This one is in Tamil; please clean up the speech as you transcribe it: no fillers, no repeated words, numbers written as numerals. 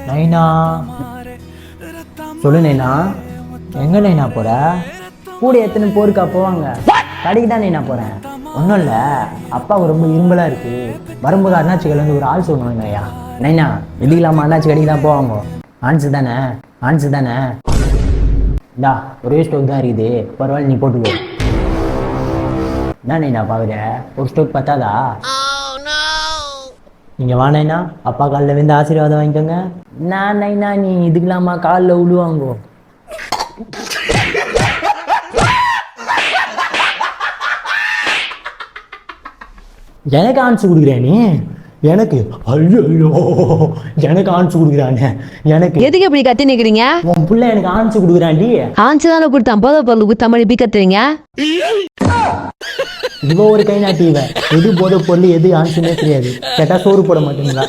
நைனா சொல்லு நைனா, எங்கே நைனா போகிற? கூட எத்தனை போருக்கா போவாங்க? கடைக்கு தான் நைனா போகிறேன். ஒன்றும் இல்லை, அப்பாவுக்கு ரொம்ப இரும்பலாக இருக்குது. வரும்போது அண்ணாச்சி கடையிலேருந்து ஒரு ஆள் சொல்லுவாங்க ஐயா. நைனா எதுக்கலாமா அண்ணாச்சி கடைக்கு தான் போவாங்க. ஆன்சு தானே, ஆன்சு தானே. இந்தா ஒரே ஸ்டோக் தான் இருக்குது, பரவாயில்ல நீ போட்டுக்கோ. என்ன நைனா பார்க்குற? ஒரு ஸ்டோக் பத்தாதா? நீங்கள் வானேண்ணா, அப்பா காலில் வந்து ஆசீர்வாதம் வாங்கிக்கோங்க. நான் நைனா நீ இதுக்கலாமா காலில் விழுவாங்கோ. எனக்கு ஆன்சு கொடுக்குறேன் நீ? எனக்கு ஐயோ எனக்கு ஆன்சு கொடுக்குறானே. எனக்கு எதுக்கு இப்படி கத்தி நிக்கிறீங்க? உன் பிள்ளை எனக்கு ஆன்சு கொடுக்குறான்டி. ஆன்சு தானே கொடுத்தான், போத பொருள் கொடுத்த மாதிரி இப்படி கத்துறீங்க? இவ ஒரு கை நாட்டி, இவ எது போத பொருள் எது ஆன்சுன்னே தெரியாது. கேட்டா சோறு போட மாட்டேங்களா?